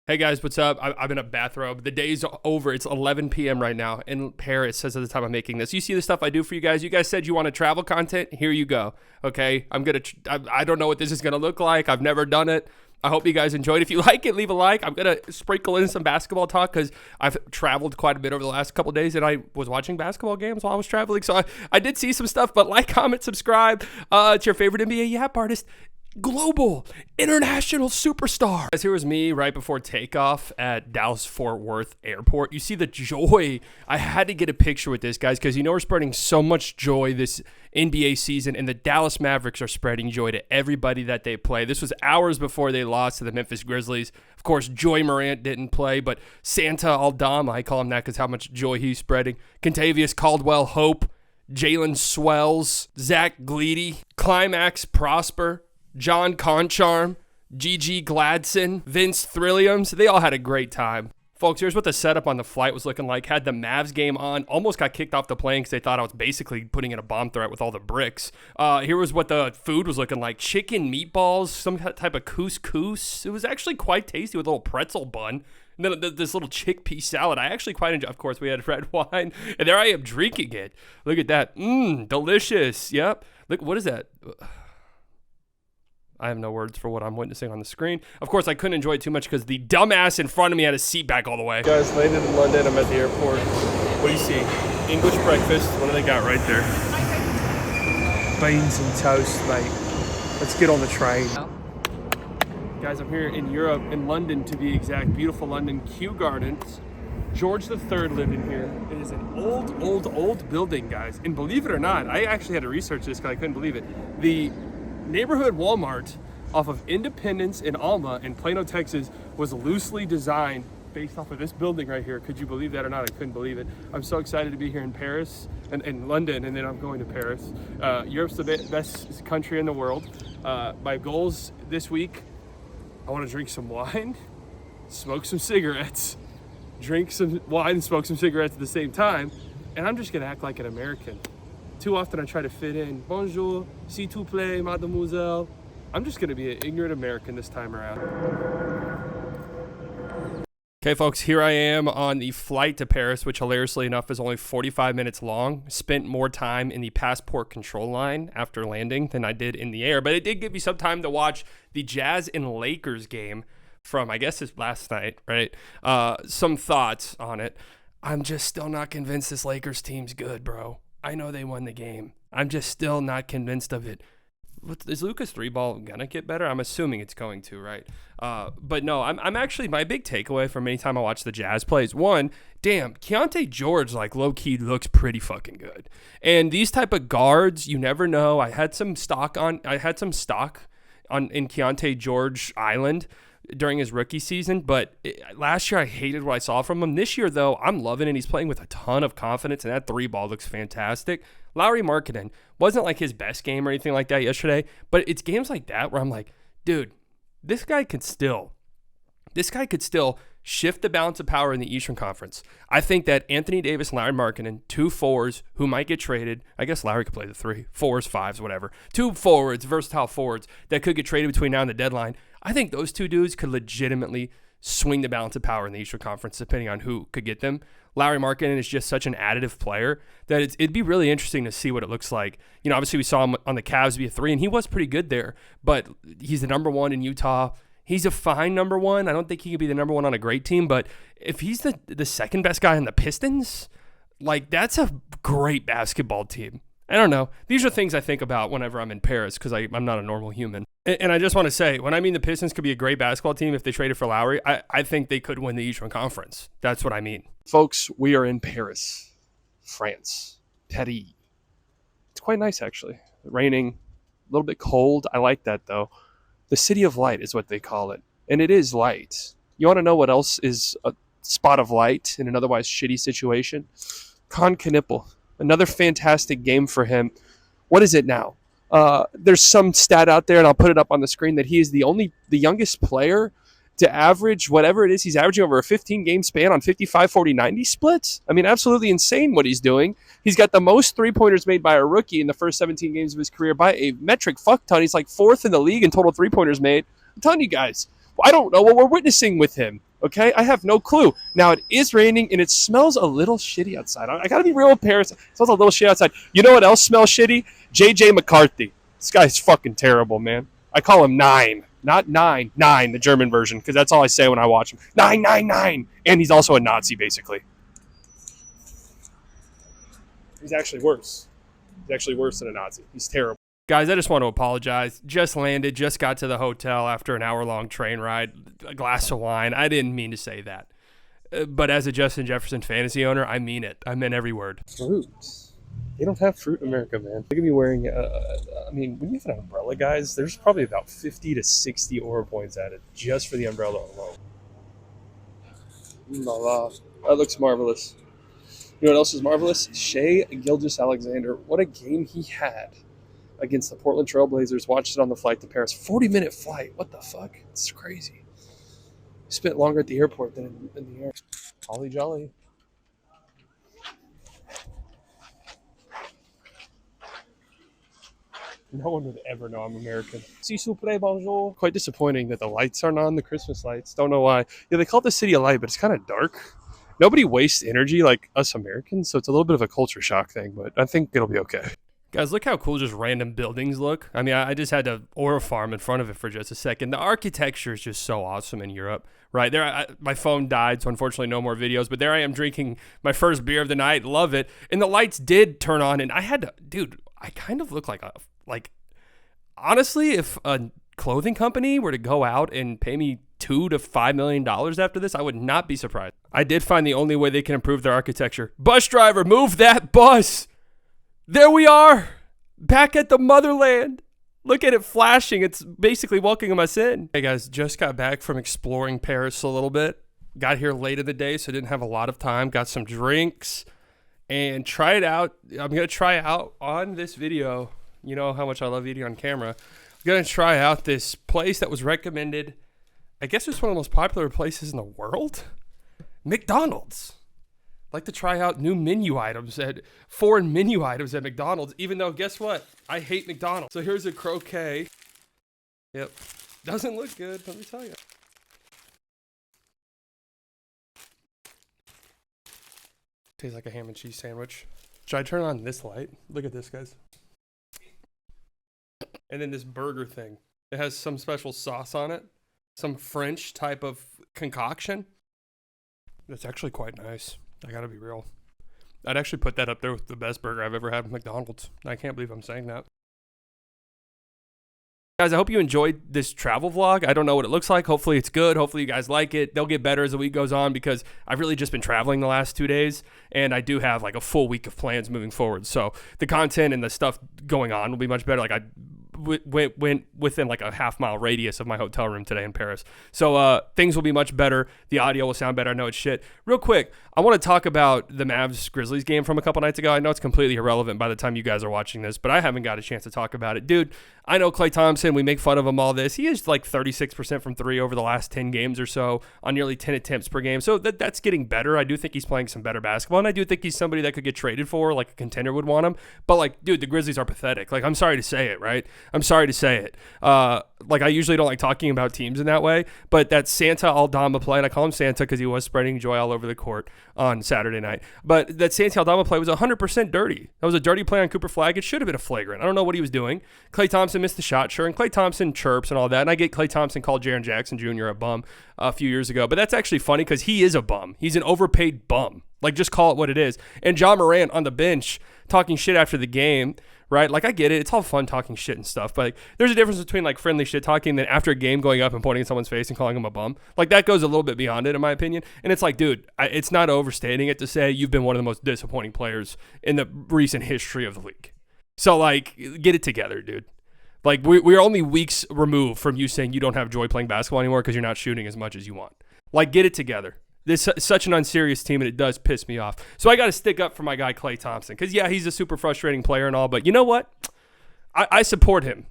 Hey guys, what's up? I'm in a bathrobe. The day's over. It's 11 p.m. right now in Paris as of the time I'm making this. You see the stuff I do for you guys. You guys said you wanted travel content. Here you go. Okay, I don't know what this is gonna look like. I've never done it. I hope you guys enjoyed. If you like it, leave a like. I'm gonna sprinkle in some basketball talk because I've traveled quite a bit over the last couple of days, and I was watching basketball games while I was traveling. So I did see some stuff. But like, comment, subscribe. It's your favorite NBA Yap artist. Global international superstar. Guys, here was me right before takeoff at Dallas Fort Worth Airport. You see the joy. I had to get a picture with this, guys, because you know we're spreading so much joy this NBA season, and the Dallas Mavericks are spreading joy to everybody that they play. This was hours before they lost to the Memphis Grizzlies. Of course, Joy Morant didn't play, but Santa Aldama, I call him that because how much joy he's spreading. Contavious Caldwell Hope, Jalen Swells, Zach Gleedy, Climax Prosper, John Concharm, Gigi Gladson, Vince Thrilliums, they all had a great time. Folks, here's what the setup on the flight was looking like. Had the Mavs game on, almost got kicked off the plane because they thought I was basically putting in a bomb threat with all the bricks. Here was what the food was looking like. Chicken meatballs, some type of couscous. It was actually quite tasty with a little pretzel bun. And then this little chickpea salad, I actually quite enjoyed. Of course, we had red wine, and there I am drinking it. Look at that. Delicious. Yep. Look, what is that? I have no words for what I'm witnessing on the screen. Of course, I couldn't enjoy it too much because the dumbass in front of me had his seat back all the way. Guys, landed in London. I'm at the airport. What do you see? English breakfast. What do they got right there? Beans and toast, mate. Let's get on the train. Guys, I'm here in Europe, in London to be exact. Beautiful London, Kew Gardens. George III lived in here. It is an old building, guys. And believe it or not, I actually had to research this because I couldn't believe it. The neighborhood Walmart off of Independence in Alma in Plano, Texas was loosely designed based off of this building right here. Could you believe that or not? I couldn't believe it. I'm so excited to be here in Paris and in London, and then I'm going to Paris. Europe's the best country in the world. My goals this week, I want to drink some wine, smoke some cigarettes, drink some wine and smoke some cigarettes at the same time, and I'm just gonna act like an American. Too often I try to fit in. Bonjour, s'il vous plaît, mademoiselle. I'm just going to be an ignorant American this time around. Okay, folks, here I am on the flight to Paris, which hilariously enough is only 45 minutes long. Spent more time in the passport control line after landing than I did in the air. But it did give me some time to watch the Jazz and Lakers game from, I guess it's last night, right? Some thoughts on it. I'm just still not convinced this Lakers team's good, bro. I know they won the game. I'm just still not convinced of it. Is Luka's three ball gonna get better? I'm assuming it's going to, right? But no, I'm actually, my big takeaway from any time I watch the Jazz play is, one, damn, Keontae George, like, low-key looks pretty fucking good. And these type of guards, you never know. I had some stock in Keontae George Island during his rookie season, but last year I hated what I saw from him. This year, though, I'm loving it. He's playing with a ton of confidence, and that three ball looks fantastic. Lauri Markkanen wasn't like his best game or anything like that yesterday, but it's games like that where I'm like, dude, this guy could still shift the balance of power in the Eastern Conference. I think that Anthony Davis and Lauri Markkanen, two forwards who might get traded. I guess Lauri could play the three, fours, fives, whatever. Two forwards, versatile forwards that could get traded between now and the deadline. I think those two dudes could legitimately swing the balance of power in the Eastern Conference depending on who could get them. Lauri Markkanen is just such an additive player that it'd be really interesting to see what it looks like. You know, obviously we saw him on the Cavs be a three, and he was pretty good there, but he's the number one in Utah. He's a fine number one. I don't think he could be the number one on a great team, but if he's the second best guy in the Pistons, like, that's a great basketball team. I don't know. These are things I think about whenever I'm in Paris because I'm not a normal human. And I just want to say, when I mean the Pistons could be a great basketball team if they traded for Lowry, I think they could win the Eastern Conference. That's what I mean. Folks, we are in Paris, France, Paris. It's quite nice, actually. Raining, a little bit cold. I like that, though. The City of Light is what they call it. And it is light. You want to know what else is a spot of light in an otherwise shitty situation? Con Knipple. Another fantastic game for him. What is it now? There's some stat out there, and I'll put it up on the screen, that he is the youngest player to average whatever it is he's averaging over a 15-game span on 55, 40, 90 splits. I mean, absolutely insane what he's doing. He's got the most three-pointers made by a rookie in the first 17 games of his career by a metric fuck ton. He's like fourth in the league in total three-pointers made. I'm telling you guys, I don't know what we're witnessing with him. Okay, I have no clue. Now it is raining and it smells a little shitty outside. I gotta be real with Paris. It smells a little shit outside. You know what else smells shitty? JJ McCarthy. This guy's fucking terrible, man. I call him Nine. Not Nine, Nine, the German version, because that's all I say when I watch him. 999. And he's also a Nazi, basically. He's actually worse. He's actually worse than a Nazi. He's terrible. Guys, I just want to apologize. Just landed, just got to the hotel after an hour-long train ride, a glass of wine. I didn't mean to say that. But as a Justin Jefferson fantasy owner, I mean it. I meant every word. Fruit. They don't have fruit in America, man. Look at me wearing, when you have an umbrella, guys, there's probably about 50 to 60 aura points added just for the umbrella alone. That looks marvelous. You know what else is marvelous? Shai Gilgeous-Alexander. What a game he had against the Portland Trailblazers. Watched it on the flight to Paris. 40-minute flight. What the fuck? It's crazy. Spent longer at the airport than in the air. Holly jolly. No one would ever know I'm American. Si souple, bonjour. Quite disappointing that the lights aren't on, the Christmas lights. Don't know why. Yeah, they call it the city of light, but it's kind of dark. Nobody wastes energy like us Americans, so it's a little bit of a culture shock thing, but I think it'll be okay. Guys, look how cool just random buildings look. I mean, I just had to aura farm in front of it for just a second. The architecture is just so awesome in Europe, right? There, my phone died, so unfortunately no more videos, but there I am drinking my first beer of the night. Love it. And the lights did turn on, and I had to, dude, I kind of look like honestly, if a clothing company were to go out and pay me $2 to $5 million after this, I would not be surprised. I did find the only way they can improve their architecture. Bus driver, move that bus. There we are, back at the motherland. Look at it flashing. It's basically welcoming us in. Hey guys, just got back from exploring Paris a little bit. Got here late in the day, so didn't have a lot of time. Got some drinks and tried it out. I'm going to try out on this video. You know how much I love eating on camera. I'm going to try out this place that was recommended. I guess it's one of the most popular places in the world. McDonald's. Like to try out new foreign menu items at McDonald's, even though, guess what? I hate McDonald's. So here's a croquet. Yep. Doesn't look good, let me tell you. Tastes like a ham and cheese sandwich. Should I turn on this light? Look at this, guys. And then this burger thing. It has some special sauce on it. Some French type of concoction. It's actually quite nice. I gotta be real. I'd actually put that up there with the best burger I've ever had at McDonald's. I can't believe I'm saying that. Guys, I hope you enjoyed this travel vlog. I don't know what it looks like. Hopefully it's good. Hopefully you guys like it. They'll get better as the week goes on because I've really just been traveling the last 2 days and I do have like a full week of plans moving forward. So the content and the stuff going on will be much better. Like I went within like a half-mile radius of my hotel room today in Paris. So things will be much better. The audio will sound better. I know it's shit. Real quick, I want to talk about the Mavs-Grizzlies game from a couple nights ago. I know it's completely irrelevant by the time you guys are watching this, but I haven't got a chance to talk about it. Dude, I know Klay Thompson, we make fun of him all this. He is like 36% from three over the last 10 games or so on nearly 10 attempts per game. So that's getting better. I do think he's playing some better basketball, and I do think he's somebody that could get traded for, like a contender would want him. But, like, dude, the Grizzlies are pathetic. Like, I'm sorry to say it, right? I'm sorry to say it. Like, I usually don't like talking about teams in that way, but that Santa Aldama play, and I call him Santa because he was spreading joy all over the court on Saturday night, but that Santa Aldama play was 100% dirty. That was a dirty play on Cooper Flagg. It should have been a flagrant. I don't know what he was doing. Klay Thompson missed the shot, sure, and Klay Thompson chirps and all that, and I get Klay Thompson called Jaren Jackson Jr. a bum a few years ago, but that's actually funny because he is a bum. He's an overpaid bum. Like, just call it what it is. And John Morant on the bench talking shit after the game, right? Like, I get it. It's all fun talking shit and stuff, but like, there's a difference between like friendly shit talking and then after a game going up and pointing at someone's face and calling them a bum. Like, that goes a little bit beyond it, in my opinion. And it's like, dude, it's not overstating it to say you've been one of the most disappointing players in the recent history of the league. So, like, get it together, dude. Like, we're only weeks removed from you saying you don't have joy playing basketball anymore because you're not shooting as much as you want. Like, get it together. This is such an unserious team, and it does piss me off. So I got to stick up for my guy Klay Thompson because, yeah, he's a super frustrating player and all, but you know what? I support him.